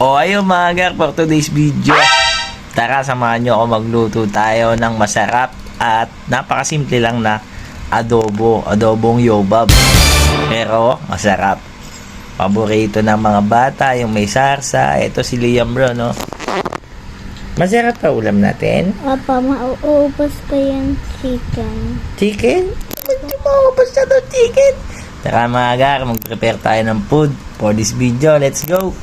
O ayun mga gar, for today's video, tara samahan nyo ako magluto tayo ng masarap at napakasimple lang na adobong yobab. Pero masarap. Paborito ng mga bata, yung may sarsa. Ito si Liam bro, no? Masarap pa ulam natin. Papa, mauubos ko yung chicken. Chicken? Hindi maubos na to chicken. Tara mga gar, mag-prepare tayo ng food for this video. Let's go!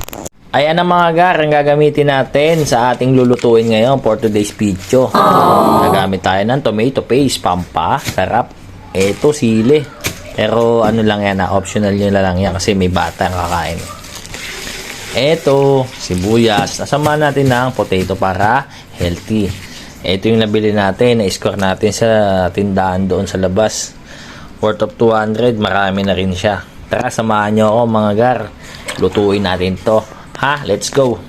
Ayan ang mga gar, ang gagamitin natin sa ating lulutuin ngayon for today's video. Gagamit tayo ng tomato paste, pampa, sarap. Ito, sili. Pero ano lang yan, optional nyo lang yan kasi may bata ang kakain. Ito, sibuyas. Nasama natin ng potato para healthy. Ito yung nabili natin, na-score natin sa tindahan doon sa labas. Worth of 200, marami na rin siya. Tara, samahan nyo ako mga gar. Lutuin natin to. Ha? Let's go!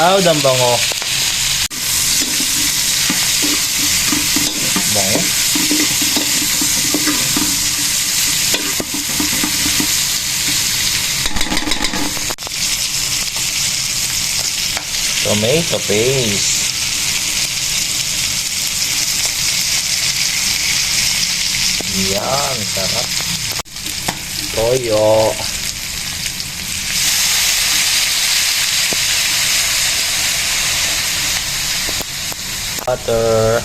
Ang bango. Bango. Tomato paste. Yan, sarap. Toyo. Butter.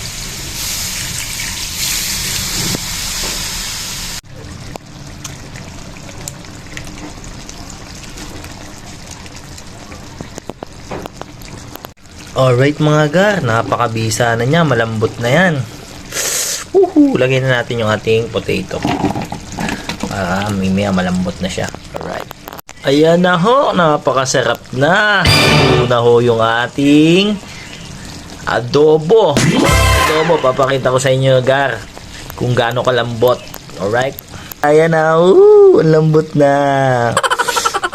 Alright mga gar, napakabisa na niya, malambot na yan. Lagyan na natin yung ating potato. Para mimaya malambot na siya. Alright. Ayan na ho, napakasarap na. Ito na ho yung ating adobo. Papakita ko sa inyo gar kung gaano kalambot. Alright. Ayan na. Ang lambot na.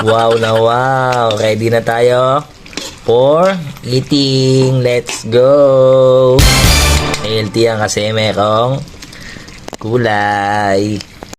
Wow na wow. Ready na tayo for eating. Let's go. Healthy yan kasi merong kulay.